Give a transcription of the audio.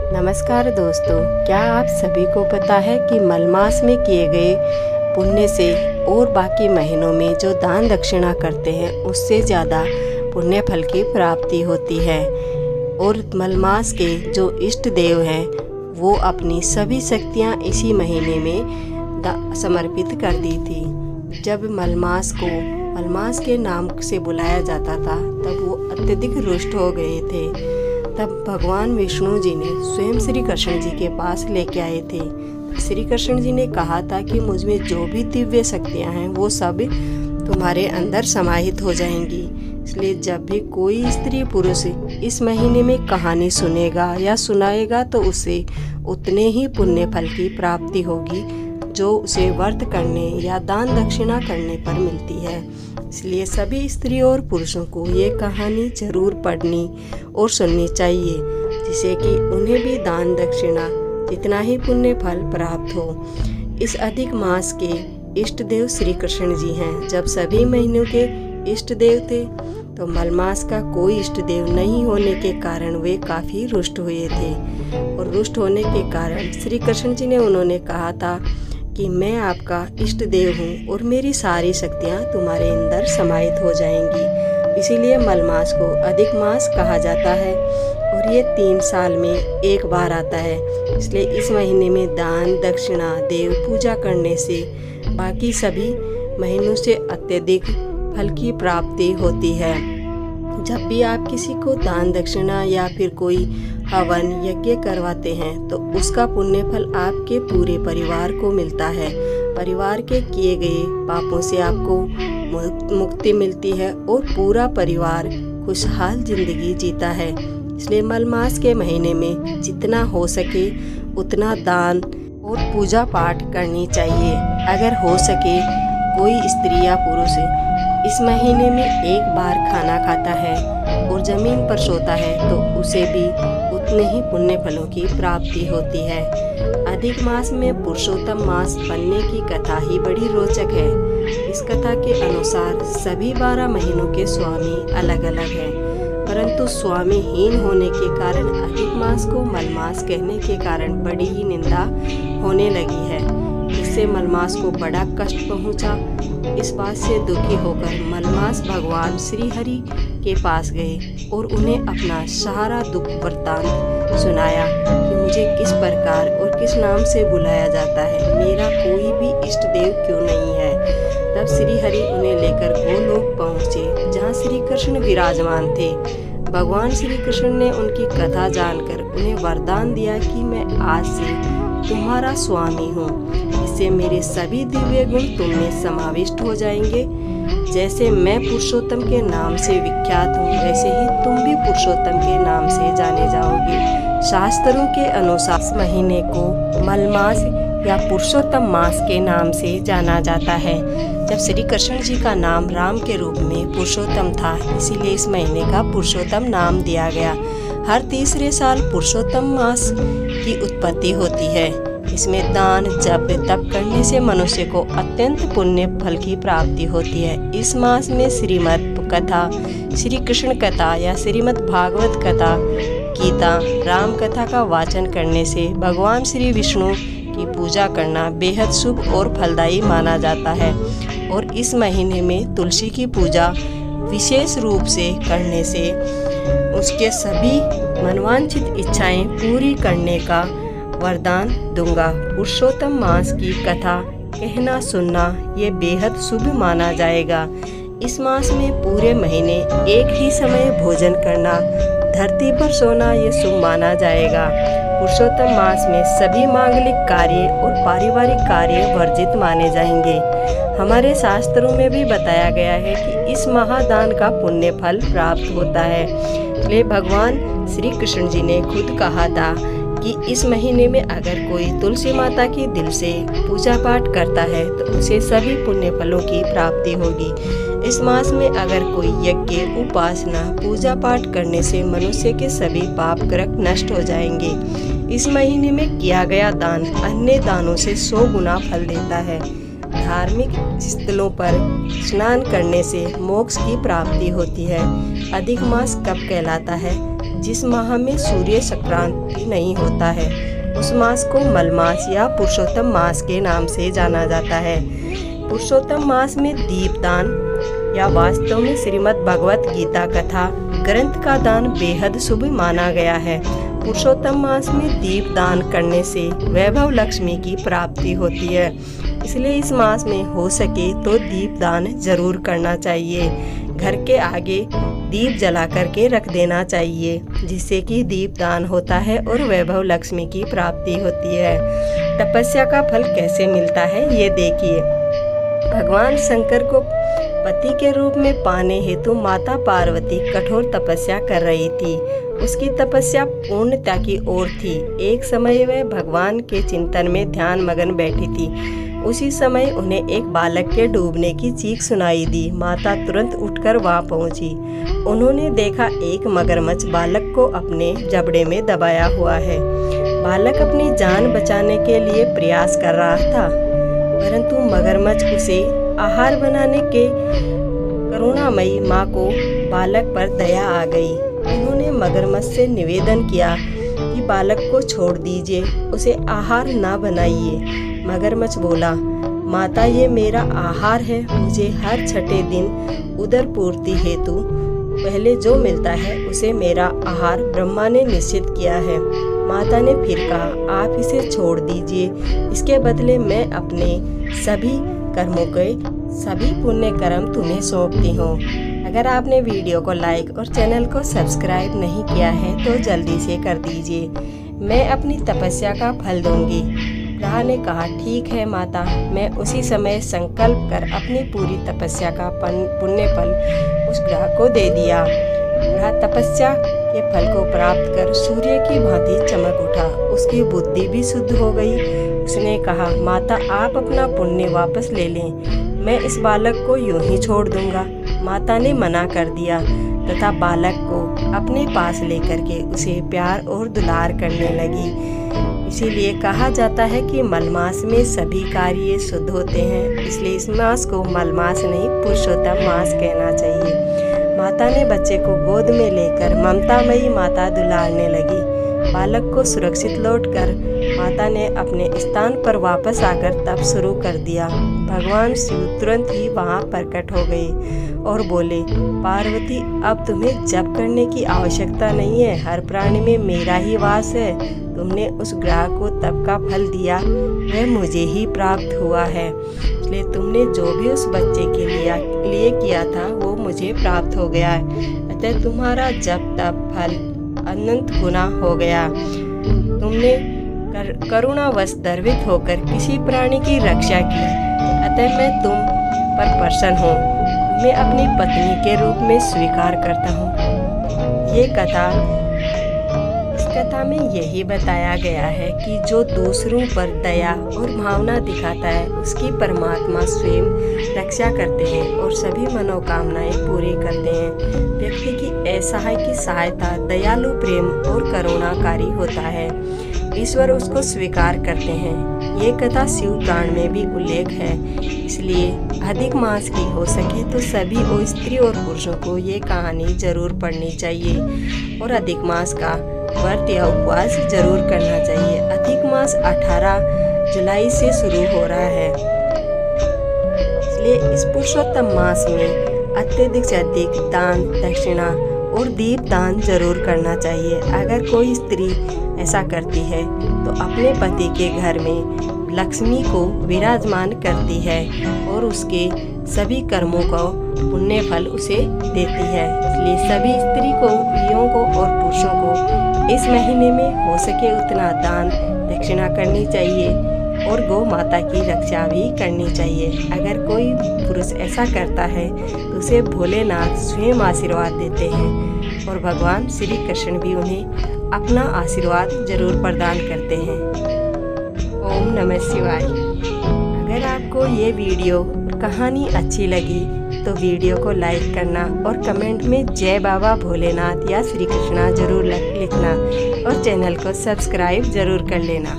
नमस्कार दोस्तों, क्या आप सभी को पता है कि मलमास में किए गए पुण्य से और बाकी महीनों में जो दान दक्षिणा करते हैं उससे ज़्यादा पुण्य फल की प्राप्ति होती है। और मलमास के जो इष्ट देव हैं वो अपनी सभी शक्तियां इसी महीने में समर्पित कर दी थी। जब मलमास को मलमास के नाम से बुलाया जाता था तब वो अत्यधिक रुष्ट हो गए थे। तब भगवान विष्णु जी ने स्वयं श्री कृष्ण जी के पास लेके आए थे। श्री कृष्ण जी ने कहा था कि मुझ में जो भी दिव्य शक्तियां हैं वो सब तुम्हारे अंदर समाहित हो जाएंगी। इसलिए जब भी कोई स्त्री पुरुष इस महीने में कहानी सुनेगा या सुनाएगा तो उसे उतने ही पुण्य फल की प्राप्ति होगी जो उसे व्रत करने या दान दक्षिणा करने पर मिलती है। इसलिए सभी स्त्रियों और पुरुषों को ये कहानी जरूर पढ़नी और सुननी चाहिए, जिससे कि उन्हें भी दान दक्षिणा जितना ही पुण्य फल प्राप्त हो। इस अधिक मास के इष्ट देव श्री कृष्ण जी हैं। जब सभी महीनों के इष्ट देव थे तो मलमास का कोई इष्ट देव नहीं होने के कारण वे काफ़ी रुष्ट हुए थे। और रुष्ट होने के कारण श्री कृष्ण जी ने उन्होंने कहा था कि मैं आपका इष्ट देव हूँ और मेरी सारी शक्तियाँ तुम्हारे अंदर समाहित हो जाएंगी। इसीलिए मलमास को अधिक मास कहा जाता है और ये 3 साल में एक बार आता है। इसलिए इस महीने में दान दक्षिणा देव पूजा करने से बाकी सभी महीनों से अत्यधिक फल की प्राप्ति होती है। जब भी आप किसी को दान दक्षिणा या फिर कोई हवन यज्ञ करवाते हैं तो उसका पुण्य फल आपके पूरे परिवार को मिलता है। परिवार के किए गए पापों से आपको मुक्ति मिलती है और पूरा परिवार खुशहाल जिंदगी जीता है। इसलिए मलमास के महीने में जितना हो सके उतना दान और पूजा पाठ करनी चाहिए। अगर हो सके कोई स्त्री या पुरुष इस महीने में एक बार खाना खाता है और जमीन पर सोता है तो उसे भी उतने ही पुण्य फलों की प्राप्ति होती है। अधिक मास में पुरुषोत्तम मास बनने की कथा ही बड़ी रोचक है। इस कथा के अनुसार सभी 12 महीनों के स्वामी अलग अलग हैं, परंतु स्वामीहीन होने के कारण अधिक मास को मलमास कहने के कारण बड़ी ही निंदा होने लगी है। इससे मलमास को बड़ा कष्ट पहुंचा। इस बात से दुखी होकर मलमास भगवान श्री हरि के पास गए और उन्हें अपना सारा दुख वृत्तांत सुनाया कि मुझे किस प्रकार और किस नाम से बुलाया जाता है, मेरा कोई भी इष्ट देव क्यों नहीं है। तब श्री हरि उन्हें लेकर गोलोक पहुँचे जहाँ श्री कृष्ण विराजमान थे। भगवान श्री कृष्ण ने उनकी कथा जानकर उन्हें वरदान दिया कि मैं आज से तुम्हारा स्वामी हूँ। इससे मेरे सभी दिव्य गुण तुम में समाविष्ट हो जाएंगे। जैसे मैं पुरुषोत्तम के नाम से विख्यात हूँ वैसे ही तुम भी पुरुषोत्तम के नाम से जाने जाओगे। शास्त्रों के अनुसार इस महीने को मलमास या पुरुषोत्तम मास के नाम से जाना जाता है। जब श्री कृष्ण जी का नाम राम के रूप में पुरुषोत्तम था, इसीलिए इस महीने का पुरुषोत्तम नाम दिया गया। हर तीसरे साल पुरुषोत्तम मास की उत्पत्ति होती है। इसमें दान जप तप करने से मनुष्य को अत्यंत पुण्य फल की प्राप्ति होती है। इस मास में श्रीमद् कथा, श्री कृष्ण कथा या श्रीमद् भागवत कथा, गीता, राम कथा का वाचन करने से भगवान श्री विष्णु की पूजा करना बेहद शुभ और फलदायी माना जाता है। और इस महीने में तुलसी की पूजा विशेष रूप से करने से उसके सभी मनवांछित इच्छाएं पूरी करने का वरदान दूंगा। पुरुषोत्तम मास की कथा कहना सुनना ये बेहद शुभ माना जाएगा। इस मास में पूरे महीने एक ही समय भोजन करना, धरती पर सोना ये शुभ माना जाएगा। पुरुषोत्तम मास में सभी मांगलिक कार्य और पारिवारिक कार्य वर्जित माने जाएंगे। हमारे शास्त्रों में भी बताया गया है कि इस महादान का पुण्य फल प्राप्त होता है। इसलिए भगवान श्री कृष्ण जी ने खुद कहा था कि इस महीने में अगर कोई तुलसी माता की दिल से पूजा पाठ करता है तो उसे सभी पुण्य फलों की प्राप्ति होगी। इस मास में अगर कोई यज्ञ उपासना पूजा पाठ करने से मनुष्य के सभी पाप ग्रह नष्ट हो जाएंगे। इस महीने में किया गया दान अन्य दानों से 100 गुना फल देता है। धार्मिक स्थलों पर स्नान करने से मोक्ष की प्राप्ति होती है। अधिक मास कब कहलाता है? जिस माह में सूर्य संक्रांति नहीं होता है उस मास को मलमास या पुरुषोत्तम मास के नाम से जाना जाता है। पुरुषोत्तम मास में दीपदान या वास्तव में श्रीमद् भगवत गीता कथा ग्रंथ का दान बेहद शुभ माना गया है। पुरुषोत्तम मास में दीप दान करने से वैभव लक्ष्मी की प्राप्ति होती है, इसलिए इस मास में हो सके तो दीप दान जरूर करना चाहिए। घर के आगे दीप जला करके रख देना चाहिए, जिससे कि दीप दान होता है और वैभव लक्ष्मी की प्राप्ति होती है। तपस्या का फल कैसे मिलता है ये देखिए। भगवान शंकर को पति के रूप में पाने हेतु माता पार्वती कठोर तपस्या कर रही थी। उसकी तपस्या पूर्णता की ओर थी। एक समय वह भगवान के चिंतन में ध्यान मगन बैठी थी। उसी समय उन्हें एक बालक के डूबने की चीख सुनाई दी। माता तुरंत उठकर वहां पहुंची। उन्होंने देखा एक मगरमच्छ बालक को अपने जबड़े में दबाया हुआ है। बालक अपनी जान बचाने के लिए प्रयास कर रहा था, परंतु मगरमच्छ उसे आहार बनाने के करुणामयी माँ को बालक पर दया आ गई। उन्होंने मगरमच्छ से निवेदन किया कि बालक को छोड़ दीजिए, उसे आहार ना बनाइए। मगरमच्छ बोला, माता ये मेरा आहार है, मुझे हर छठे दिन उदर पूर्ति हेतु पहले जो मिलता है उसे मेरा आहार ब्रह्मा ने निश्चित किया है। माता ने फिर कहा, आप इसे छोड़ दीजिए, इसके बदले मैं अपने सभी कर्मों के सभी पुण्य कर्म तुम्हें सौंपती हूँ। अगर आपने वीडियो को लाइक और चैनल को सब्सक्राइब नहीं किया है तो जल्दी से कर दीजिए। मैं अपनी तपस्या का फल दूंगी। ग्रह ने कहा, ठीक है माता। मैं उसी समय संकल्प कर अपनी पूरी तपस्या का पुण्य फल उस ग्रह को दे दिया। ग्रह तपस्या के फल को प्राप्त कर सूर्य की भांति चमक उठा। उसकी बुद्धि भी शुद्ध हो गई। उसने कहा, माता आप अपना पुण्य वापस ले लें, मैं इस बालक को यूं ही छोड़ दूंगा। माता ने मना कर दिया तथा बालक को अपने पास लेकर के उसे प्यार और दुलार करने लगी। इसीलिए कहा जाता है कि मलमास में सभी कार्य शुद्ध होते हैं, इसलिए इस मास को मलमास नहीं पुरुषोत्तम मास कहना चाहिए। माता ने बच्चे को गोद में लेकर ममतामयी माता दुलारने लगी। बालक को सुरक्षित लौटकर माता ने अपने स्थान पर वापस आकर तप शुरू कर दिया। भगवान शिव तुरंत ही वहां प्रकट हो गए और बोले, पार्वती अब तुम्हें जप करने की आवश्यकता नहीं है, हर प्राणी में मेरा ही वास है। तुमने उस ग्रह को तप का फल दिया, वह मुझे ही प्राप्त हुआ है, इसलिए तुमने जो भी उस बच्चे के लिए किया था वो मुझे प्राप्त हो गया है। अतः तुम्हारा जप तप फल अनंत गुना हो गया। तुमने करुणावश गर्वित होकर किसी प्राणी की रक्षा की, अतः मैं तुम पर प्रसन्न हूँ। मैं अपनी पत्नी के रूप में स्वीकार करता हूँ। ये कथा इस कथा में यही बताया गया है कि जो दूसरों पर दया और भावना दिखाता है उसकी परमात्मा स्वयं रक्षा करते हैं और सभी मनोकामनाएं पूरी करते हैं। व्यक्ति की असहाय की सहायता दयालु, प्रेम और करुणाकारी होता है। ईश्वर उसको स्वीकार करते हैं। ये कथा शिव पुराण में भी उल्लेख है। इसलिए अधिक मास की हो सके तो सभी को स्त्री और पुरुषों को ये कहानी जरूर पढ़नी चाहिए और अधिक मास का व्रत या उपवास जरूर करना चाहिए। अधिक मास 18 जुलाई से शुरू हो रहा है, इसलिए इस पुरुषोत्तम मास में अत्यधिक से अधिक दान दक्षिणा और दीप दान जरूर करना चाहिए। अगर कोई स्त्री ऐसा करती है तो अपने पति के घर में लक्ष्मी को विराजमान करती है और उसके सभी कर्मों का पुण्य फल उसे देती है। इसलिए सभी स्त्रियों को और पुरुषों को इस महीने में हो सके उतना दान दक्षिणा करनी चाहिए और गौ माता की रक्षा भी करनी चाहिए। अगर कोई पुरुष ऐसा करता है तो उसे भोलेनाथ स्वयं आशीर्वाद देते हैं और भगवान श्री कृष्ण भी उन्हें अपना आशीर्वाद जरूर प्रदान करते हैं। ओम नमः शिवाय। अगर आपको ये वीडियो और कहानी अच्छी लगी तो वीडियो को लाइक करना और कमेंट में जय बाबा भोलेनाथ या श्री कृष्णा जरूर लिखना और चैनल को सब्सक्राइब जरूर कर लेना।